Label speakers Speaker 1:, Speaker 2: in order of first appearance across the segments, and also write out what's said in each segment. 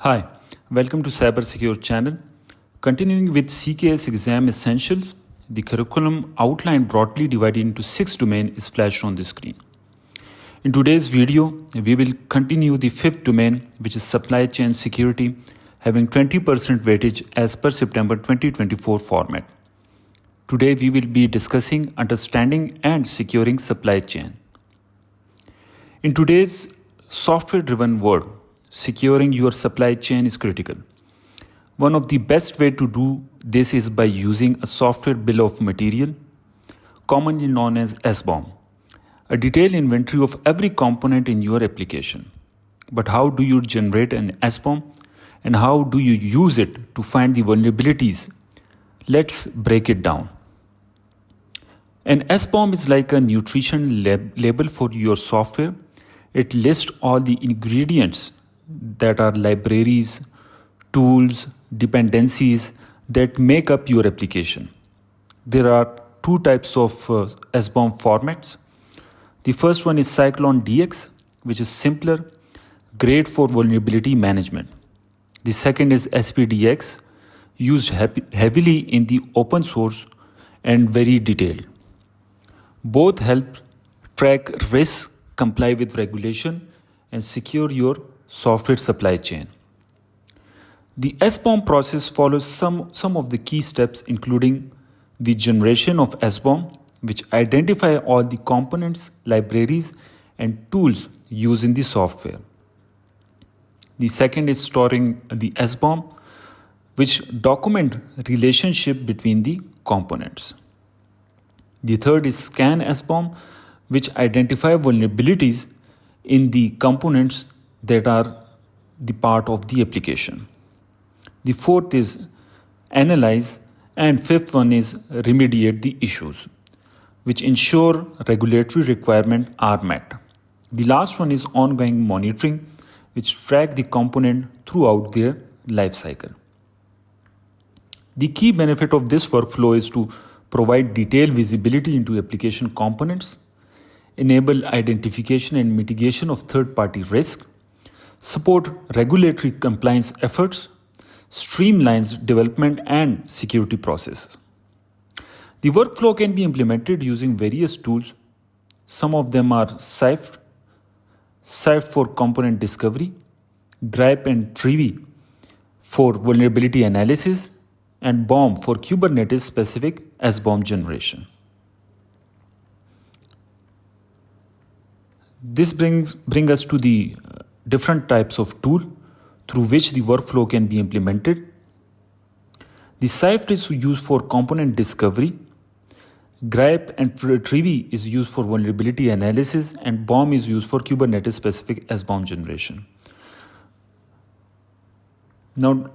Speaker 1: Hi, welcome to Cyber Secure channel. Continuing with CKS Exam Essentials, the curriculum outline broadly divided into 6 domains is flashed on the screen. In today's video, we will continue the 5th domain, which is supply chain security, having 20% weightage as per September 2024 format. Today we will be discussing understanding and securing supply chain. In today's software-driven world, securing your supply chain is critical. One of the best way to do this is by using a software bill of material, commonly known as SBOM, a detailed inventory of every component in your application. But how do you generate an SBOM and how do you use it to find the vulnerabilities? Let's break it down. An SBOM is like a nutrition label for your software. It lists all the ingredients that are libraries, tools, dependencies that make up your application. There are two types of SBOM formats. The first one is Cyclone DX, which is simpler, great for vulnerability management. The second is SPDX, used heavily in the open source and very detailed. Both help track risk, comply with regulation, and secure your software supply chain. The SBOM process follows some of the key steps, including the generation of SBOM, which identify all the components, libraries, and tools used in the software. The second is storing the SBOM, which document relationship between the components. The third is scan SBOM, which identify vulnerabilities in the components that are the part of the application. The fourth is analyze, and fifth one is remediate the issues, which ensure regulatory requirements are met. The last one is ongoing monitoring, which track the component throughout their life cycle. The key benefit of this workflow is to provide detailed visibility into application components, enable identification and mitigation of third-party risk, support regulatory compliance efforts, streamlines development and security processes. The workflow can be implemented using various tools. Some of them are Syft for component discovery, GRYPE and TRIVY for vulnerability analysis, and BOM for Kubernetes specific SBOM generation. This brings us to the different types of tool through which the workflow can be implemented. The Syft is used for component discovery, GRYPE and TRIVY is used for vulnerability analysis, and BOM is used for Kubernetes specific SBOM generation. Now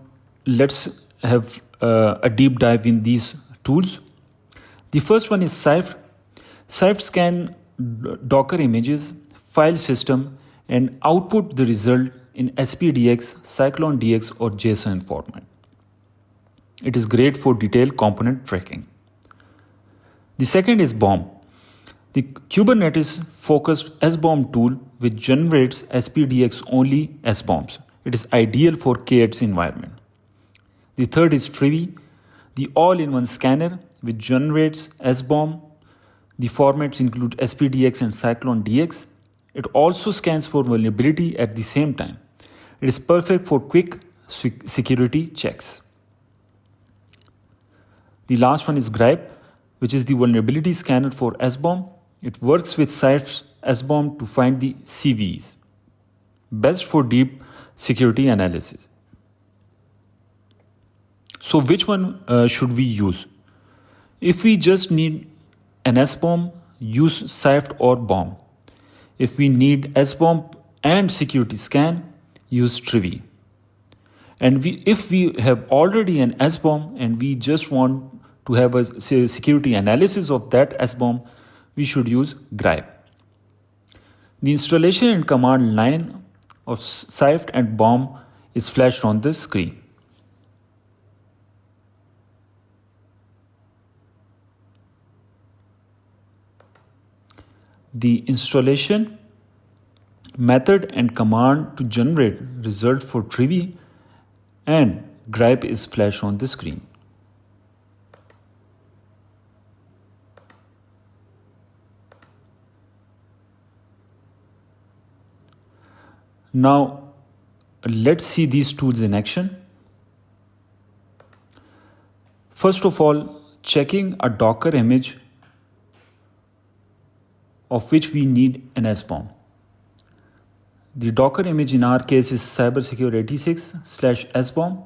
Speaker 1: let's have a deep dive in these tools. The first one is Syft. Syft scan Docker images, file system, and output the result in SPDX, Cyclone DX, or JSON format. It is great for detailed component tracking. The second is BOM. The Kubernetes focused SBOM tool which generates SPDX only SBOMs. It is ideal for KX environment. The third is TRIVY, the all-in-one scanner which generates SBOM. The formats include SPDX and Cyclone DX. It also scans for vulnerability at the same time. It is perfect for quick security checks. The last one is GRYPE, which is the vulnerability scanner for SBOM. It works with Syft's SBOM to find the CVEs. Best for deep security analysis. So which one should we use? If we just need an SBOM, use Syft or BOM. If we need SBOM and security scan, use TRIVY. And if we have already an SBOM and we just want to have a security analysis of that SBOM, we should use GRYPE. The installation and command line of Syft and BOM is flashed on the screen. The installation method and command to generate result for TRIVY and GRYPE is flashed on the screen. Now let's see these tools in action. First of all, checking a Docker image of which we need an SBOM. The Docker image in our case is cybersecure86/SBOM.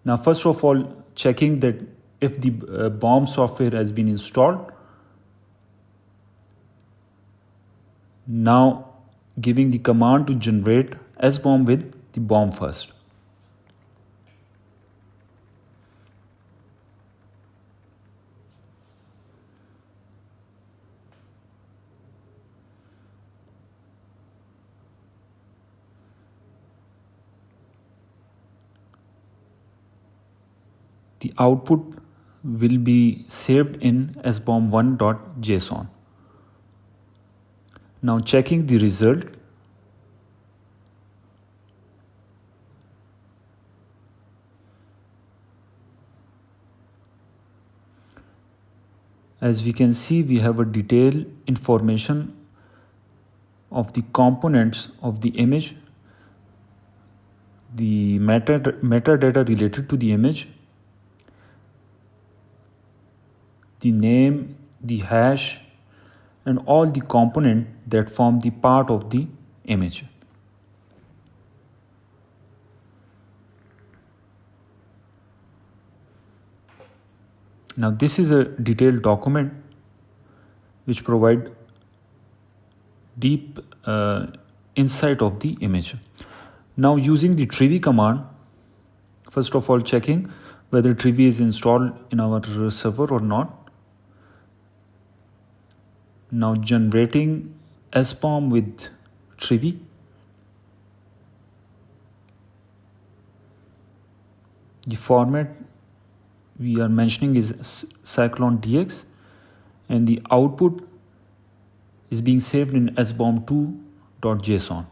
Speaker 1: Now first of all, checking that if the BOM software has been installed. Now giving the command to generate SBOM with the BOM first. The output will be saved in sbom1.json. Now checking the result. As we can see, we have a detailed information of the components of the image, the metadata related to the image, the name, the hash, and all the components that form the part of the image. Now this is a detailed document which provide deep insight of the image. Now using the TRIVY command, first of all checking whether TRIVY is installed in our server or not. Now generating SBOM with TRIVY. The format we are mentioning is cyclone.dx, and the output is being saved in sbom2.json.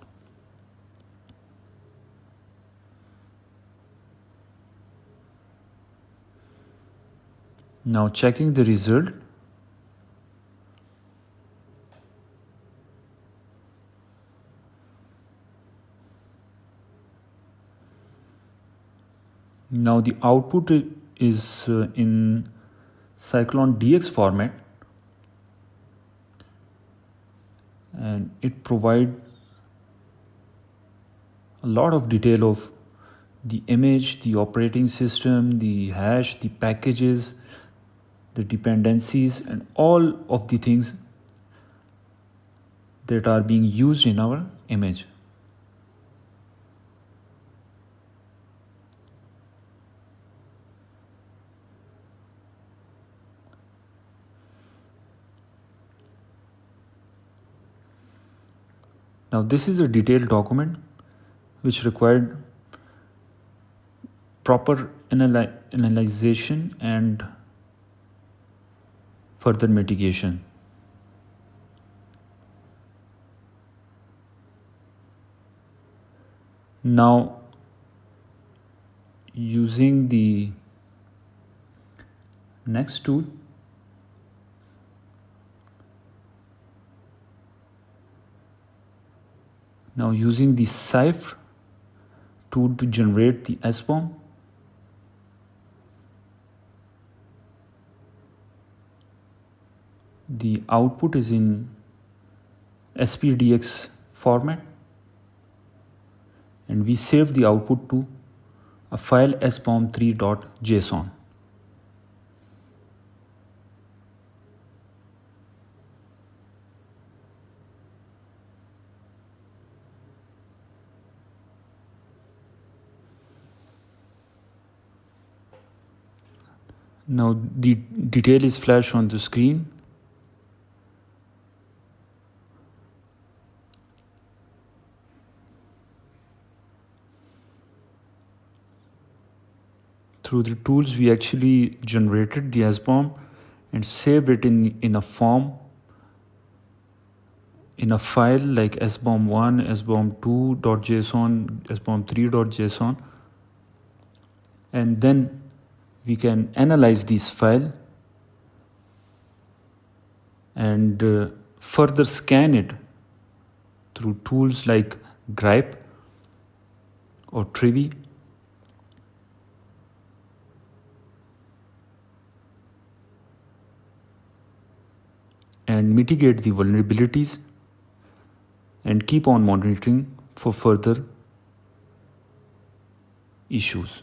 Speaker 1: Now checking the result. Now the output is in cyclone.dx format, and it provides a lot of detail of the image, the operating system, the hash, the packages, the dependencies, and all of the things that are being used in our image. Now this is a detailed document which required proper analyzation and further mitigation. Now using the next tool, now using the Syft tool to generate the SBOM. The output is in SPDX format, and we save the output to a file sbom3.json. Now the detail is flashed on the screen. Through the tools, we actually generated the SBOM and saved it in a form, in a file like sbom1, sbom2.json, sbom3.json. and then we can analyze this file and further scan it through tools like GRYPE or TRIVY. And mitigate the vulnerabilities and keep on monitoring for further issues.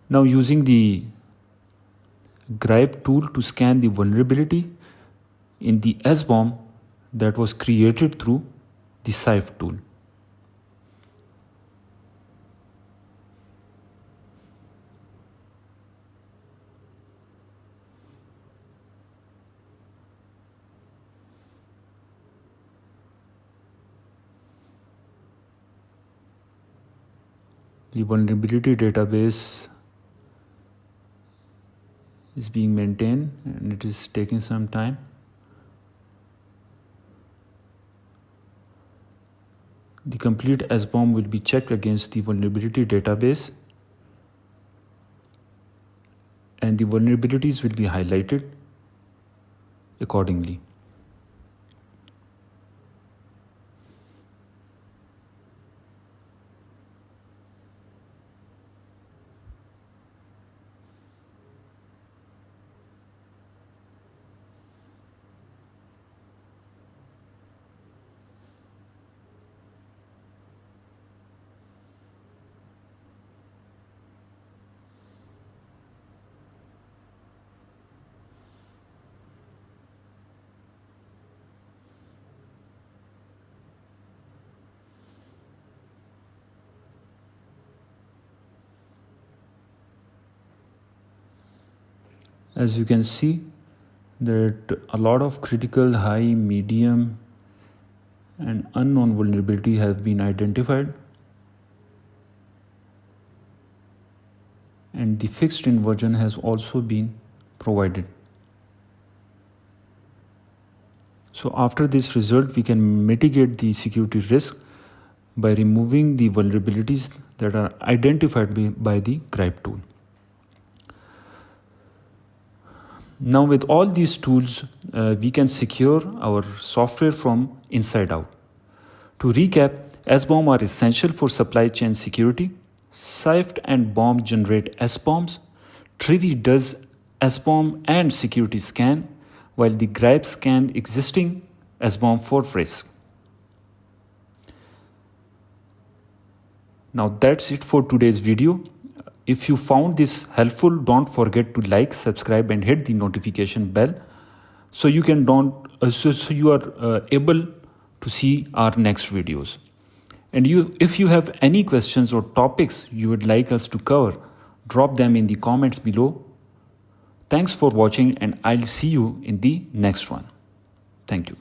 Speaker 1: Now, using the GRYPE tool to scan the vulnerability in the SBOM that was created through the Syft tool. The vulnerability database is being maintained and it is taking some time. The complete SBOM will be checked against the vulnerability database and the vulnerabilities will be highlighted accordingly. As you can see that a lot of critical, high, medium and unknown vulnerability have been identified, and the fixed in version has also been provided. So after this result, we can mitigate the security risk by removing the vulnerabilities that are identified by the GRYPE tool. Now with all these tools, we can secure our software from inside out. To recap, SBOM are essential for supply chain security. Syft and BOM generate SBOMs. TRIVY does SBOM and security scan, while the GRYPE scan existing SBOM for risk. Now that's it for today's video. If you found this helpful, don't forget to like, subscribe and hit the notification bell so you are able to see our next videos. And if you have any questions or topics you would like us to cover, drop them in the comments below. Thanks for watching and I'll see you in the next one. Thank you.